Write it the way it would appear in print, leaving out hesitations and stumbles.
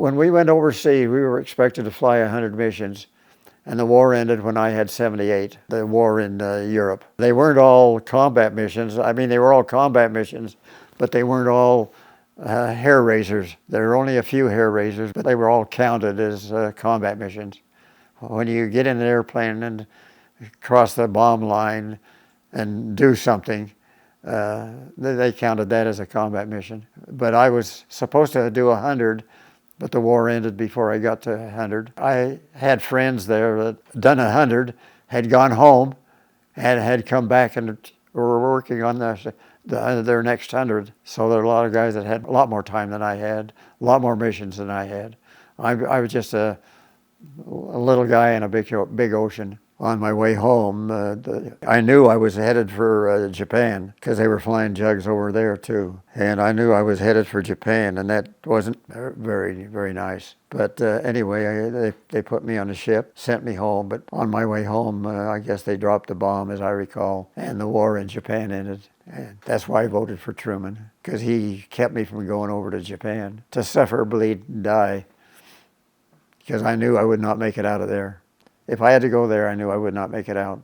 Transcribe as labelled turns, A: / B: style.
A: When we went overseas, we were expected to fly 100 missions, and the war ended when I had 78, the war in Europe. They weren't all combat missions. I mean, they were all combat missions, but they weren't all hair raisers. There were only a few hair raisers, but they were all counted as combat missions. When you get in an airplane and cross the bomb line and do something, they counted that as a combat mission. But I was supposed to do 100, but the war ended before I got to 100. I had friends there that done 100, had gone home, and had come back and were working on their next 100. So there are a lot of guys that had a lot more time than I had, a lot more missions than I had. I was just a little guy in a big ocean. On my way home, I knew I was headed for Japan because they were flying jugs over there too. And I knew I was headed for Japan, and that wasn't very, very nice. But anyway, they put me on a ship, sent me home. But on my way home, I guess they dropped a bomb, as I recall, and the war in Japan ended. And that's why I voted for Truman, because he kept me from going over to Japan to suffer, bleed, and die, because I knew I would not make it out of there. If I had to go there, I knew I would not make it out.